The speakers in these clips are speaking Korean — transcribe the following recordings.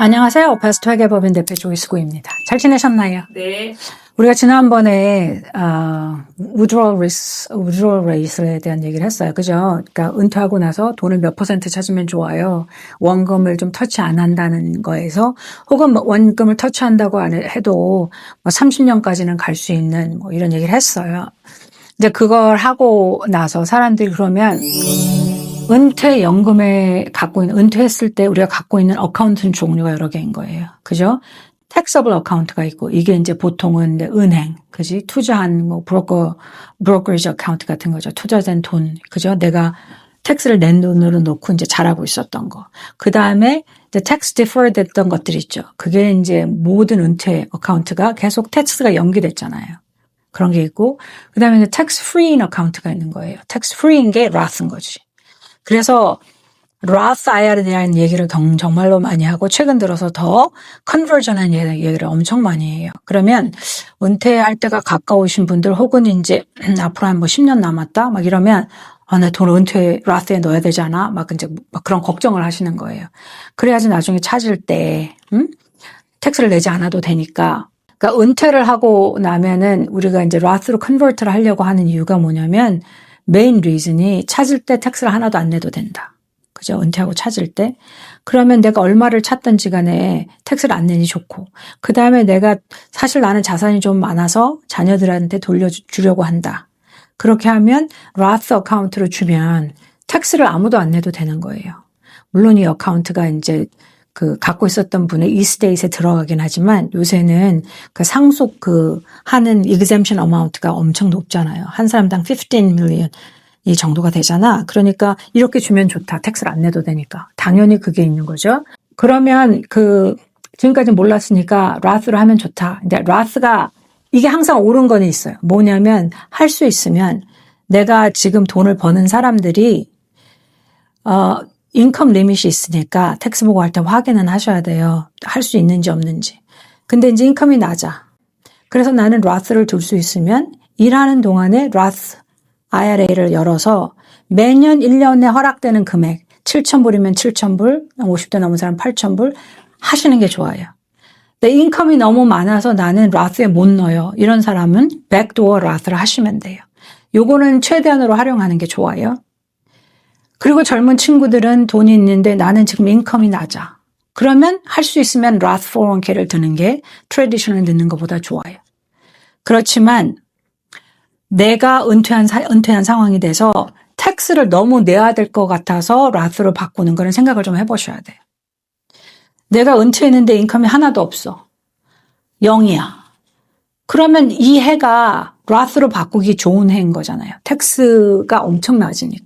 안녕하세요. 오페스트 회계법인 대표 조이스구입니다. 잘 지내셨나요? 네. 우리가 지난번에 withdrawal rate에 대한 얘기를 했어요. 그죠? 그러니까 은퇴하고 나서 돈을 몇 퍼센트 찾으면 좋아요. 원금을 좀 터치 안 한다는 거에서 혹은 뭐 원금을 터치한다고 해도 뭐 30년까지는 갈 수 있는 뭐 이런 얘기를 했어요. 이제 그걸 하고 나서 사람들이 그러면 은퇴연금에 은퇴했을 때 우리가 갖고 있는 어카운트는 종류가 여러 개인 거예요. 그죠? 택서블 어카운트가 있고, 이게 이제 보통은 은행, 그지? 투자한 뭐 브로커리지 어카운트 같은 거죠. 투자된 돈, 그죠? 내가 텍스를 낸 돈으로 놓고 이제 잘하고 있었던 거. 그 다음에 이제 텍스 디퍼드 했던 것들 있죠. 그게 이제 모든 은퇴 어카운트가 계속 텍스가 연기됐잖아요. 그런 게 있고, 그 다음에 이제 텍스 프리인 어카운트가 있는 거예요. 텍스 프리인 게 Roth인 거지. 그래서 Roth IRA에 대한 얘기를 정말로 많이 하고 최근 들어서 더 컨버전한 얘기를 엄청 많이 해요. 그러면 은퇴할 때가 가까우신 분들 혹은 이제 앞으로 한 뭐 10년 남았다 막 이러면 내 돈 은퇴 Roth에 넣어야 되지 않아? 막 이제 막 그런 걱정을 하시는 거예요. 그래야지 나중에 찾을 때 텍스를 내지 않아도 되니까. 그러니까 은퇴를 하고 나면은 우리가 이제 Roth로 컨버트를 하려고 하는 이유가 뭐냐면 메인 리즌이 찾을 때 텍스를 하나도 안 내도 된다. 그죠? 은퇴하고 찾을 때. 그러면 내가 얼마를 찾든지 간에 텍스를 안 내니 좋고. 그 다음에 내가 사실 나는 자산이 좀 많아서 자녀들한테 돌려주려고 한다. 그렇게 하면 Roth 어카운트로 주면 텍스를 아무도 안 내도 되는 거예요. 물론 이 어카운트가 이제 갖고 있었던 분의 이스테이트에 들어가긴 하지만 요새는 상속 하는 exemption amount가 엄청 높잖아요. 한 사람당 15 million 이 정도가 되잖아. 그러니까 이렇게 주면 좋다. 텍스를 안 내도 되니까. 당연히 그게 있는 거죠. 그러면 지금까지 몰랐으니까 Roth로 하면 좋다. 근데 Roth가 이게 항상 옳은 거는 있어요. 뭐냐면 할 수 있으면 내가 지금 돈을 버는 사람들이 인컴 리밋이 있으니까 텍스 보고할 때 확인은 하셔야 돼요. 할 수 있는지 없는지. 근데 이제 인컴이 낮아. 그래서 나는 Roth를 둘 수 있으면 일하는 동안에 Roth IRA를 열어서 매년 1년에 허락되는 금액 7,000불이면 7,000불, 50대 넘은 사람 8,000불 하시는 게 좋아요. 근데 인컴이 너무 많아서 나는 Roth에 못 넣어요. 이런 사람은 백도어 Roth를 하시면 돼요. 요거는 최대한으로 활용하는 게 좋아요. 그리고 젊은 친구들은 돈이 있는데 나는 지금 인컴이 낮아. 그러면 할 수 있으면 Roth 401k를 드는 게 트래디셔널 넣는 것보다 좋아요. 그렇지만 내가 은퇴한 상황이 돼서 텍스를 너무 내야 될 것 같아서 Roth로 바꾸는 거는 생각을 좀 해보셔야 돼요. 내가 은퇴했는데 인컴이 하나도 없어. 0이야. 그러면 이 해가 Roth로 바꾸기 좋은 해인 거잖아요. 텍스가 엄청 낮으니까.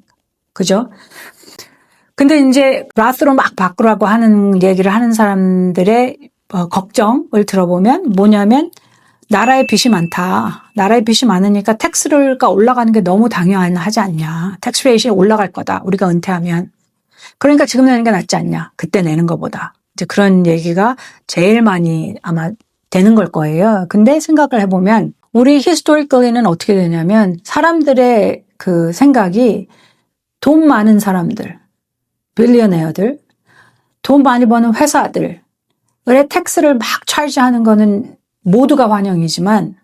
그죠? 근데 이제 Roth로 막 바꾸라고 하는 얘기를 하는 사람들의 걱정을 들어보면 뭐냐면 나라에 빚이 많다. 나라에 빚이 많으니까 텍스가 올라가는 게 너무 당연하지 않냐. 텍스 레이트가 올라갈 거다. 우리가 은퇴하면. 그러니까 지금 내는 게 낫지 않냐. 그때 내는 것보다. 이제 그런 얘기가 제일 많이 아마 되는 걸 거예요. 근데 생각을 해보면 우리 히스토리컬리는 어떻게 되냐면 사람들의 생각이 돈 많은 사람들, 빌리어네어들, 돈 많이 버는 회사들의 텍스를 막 차지하는 거는 모두가 환영이지만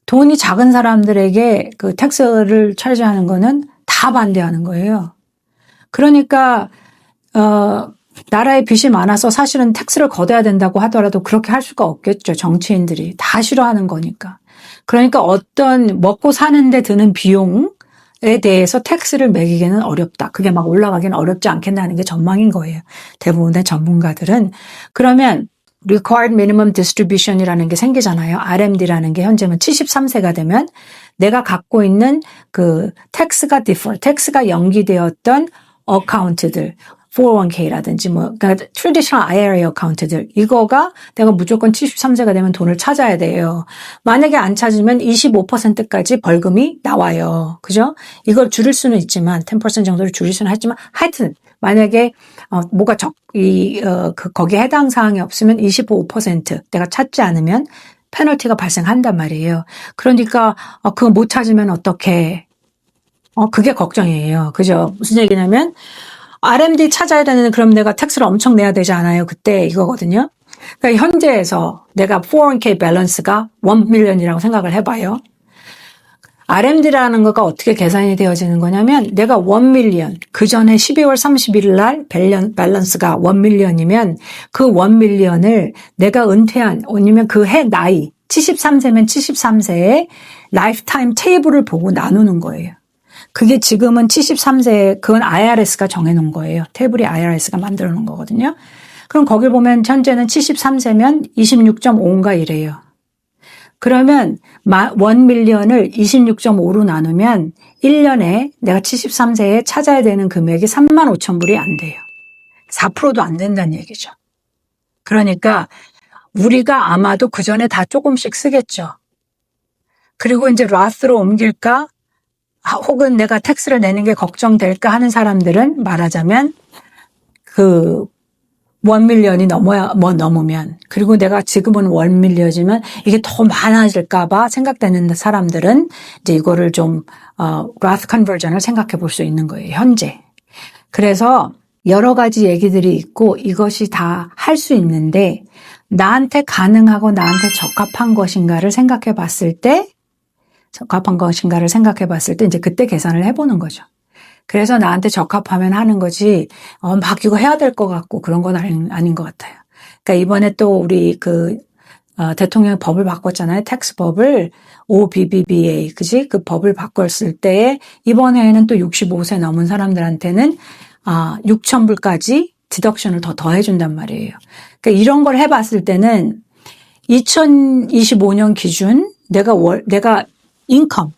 돈이 작은 사람들에게 텍스를 차지하는 거는 다 반대하는 거예요. 그러니까 나라에 빚이 많아서 사실은 텍스를 걷어야 된다고 하더라도 그렇게 할 수가 없겠죠. 정치인들이 다 싫어하는 거니까. 그러니까 어떤 먹고 사는데 드는 비용에 대해서 텍스를 매기기는 어렵다. 그게 막 올라가기는 어렵지 않겠다는 게 전망인 거예요. 대부분의 전문가들은. 그러면 Required Minimum Distribution이라는 게 생기잖아요. RMD라는 게 현재는 73세가 되면 내가 갖고 있는 텍스가 연기되었던 어카운트들, 401k라든지 그러니까 traditional IRA 어카운트들, 이거가 내가 무조건 73세가 되면 돈을 찾아야 돼요. 만약에 안 찾으면 25%까지 벌금이 나와요. 그죠? 이걸 줄일 수는 있지만, 10% 정도를 줄일 수는 하지만, 하여튼, 만약에, 뭐가 거기에 해당 사항이 없으면 25% 내가 찾지 않으면 페널티가 발생한단 말이에요. 그러니까, 그거 못 찾으면 어떡해. 그게 걱정이에요. 그죠? 무슨 얘기냐면, RMD 찾아야 되는 그럼 내가 텍스를 엄청 내야 되지 않아요? 그때 이거거든요. 그러니까 현재에서 내가 401k 밸런스가 1 million이라고 생각을 해봐요. RMD라는 거가 어떻게 계산이 되어지는 거냐면 내가 1 million, 그 전에 12월 31일 날 밸런스가 1 million이면 그 1 million을 내가 은퇴한 아니면 그 해 나이 73세면 73세의 라이프타임 테이블을 보고 나누는 거예요. 그게 지금은 73세, 그건 IRS가 정해놓은 거예요. 테이블이 IRS가 만들어 놓은 거거든요. 그럼 거길 보면 현재는 73세면 26.5인가 이래요. 그러면 1 million을 26.5로 나누면 1년에 내가 73세에 찾아야 되는 금액이 35,000불이 안 돼요. 4%도 안 된다는 얘기죠. 그러니까 우리가 아마도 그 전에 다 조금씩 쓰겠죠. 그리고 이제 로스로 옮길까? 혹은 내가 텍스를 내는 게 걱정될까 하는 사람들은 말하자면 그 1 million이 넘으면 그리고 내가 지금은 1 million이지만 이게 더 많아질까 봐 생각되는 사람들은 이제 이거를 좀 Roth conversion을 생각해 볼 수 있는 거예요. 현재. 그래서 여러 가지 얘기들이 있고 이것이 다 할 수 있는데 나한테 가능하고 나한테 적합한 것인가를 생각해 봤을 때 이제 그때 계산을 해보는 거죠. 그래서 나한테 적합하면 하는 거지, 막 이거 해야 될 것 같고 그런 건 아닌 것 같아요. 그러니까 이번에 또 우리 대통령이 법을 바꿨잖아요. 텍스 법을 OBBBA, 그지? 그 법을 바꿨을 때 이번에는 또 65세 넘은 사람들한테는 6,000불까지 디덕션을 더 더해준단 말이에요. 그러니까 이런 걸 해봤을 때는 2025년 기준 내가 인컴,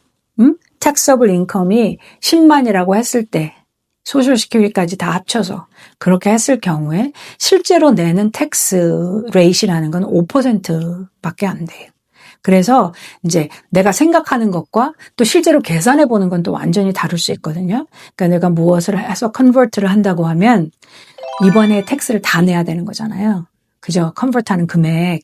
taxable income이 10만이라고 했을 때 소셜시큐리티까지 다 합쳐서 그렇게 했을 경우에 실제로 내는 텍스 레이트라는 건 5%밖에 안 돼요. 그래서 이제 내가 생각하는 것과 또 실제로 계산해 보는 건 또 완전히 다를 수 있거든요. 그러니까 내가 무엇을 해서 컨버트를 한다고 하면 이번에 텍스를 다 내야 되는 거잖아요. 그죠? 컨버트하는 금액,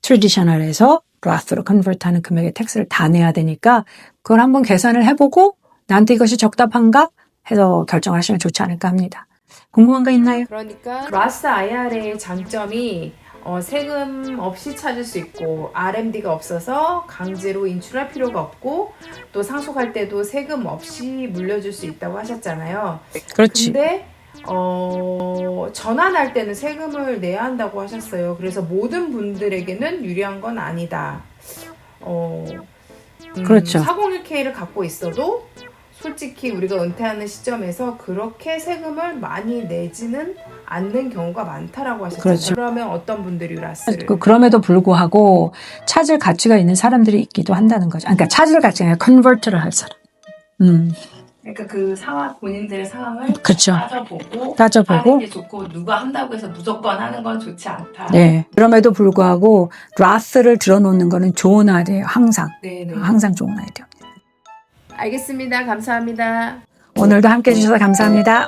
트래디셔널에서 로스로 컨버트하는 금액의 텍스를 다 내야 되니까 그걸 한번 계산을 해보고 나한테 이것이 적답한가 해서 결정을 하시면 좋지 않을까 합니다. 궁금한 거 있나요? 그러니까 로스 IRA의 장점이 세금 없이 찾을 수 있고 RMD가 없어서 강제로 인출할 필요가 없고 또 상속할 때도 세금 없이 물려줄 수 있다고 하셨잖아요. 그렇지. 근데 전환할 때는 세금을 내야 한다고 하셨어요. 그래서 모든 분들에게는 유리한 건 아니다. 그렇죠. 401k를 갖고 있어도 솔직히 우리가 은퇴하는 시점에서 그렇게 세금을 많이 내지는 않는 경우가 많다라고 하셨잖아요. 그렇죠. 그러면 어떤 분들이 라스를 그럼에도 불구하고 찾을 가치가 있는 사람들이 있기도 한다는 거죠. 그러니까 찾을 가치가 아니라 컨버트를 할 사람. 그러니까 그 상황 본인들의 상황을 그렇죠. 따져보고 하는 게 좋고 누가 한다고 해서 무조건 하는 건 좋지 않다. 네. 그럼에도 불구하고 로스를 들어놓는 거는 좋은 아이디어예요. 항상. 네네. 항상 좋은 아이디어. 알겠습니다. 감사합니다. 오늘도 함께 해주셔서 감사합니다.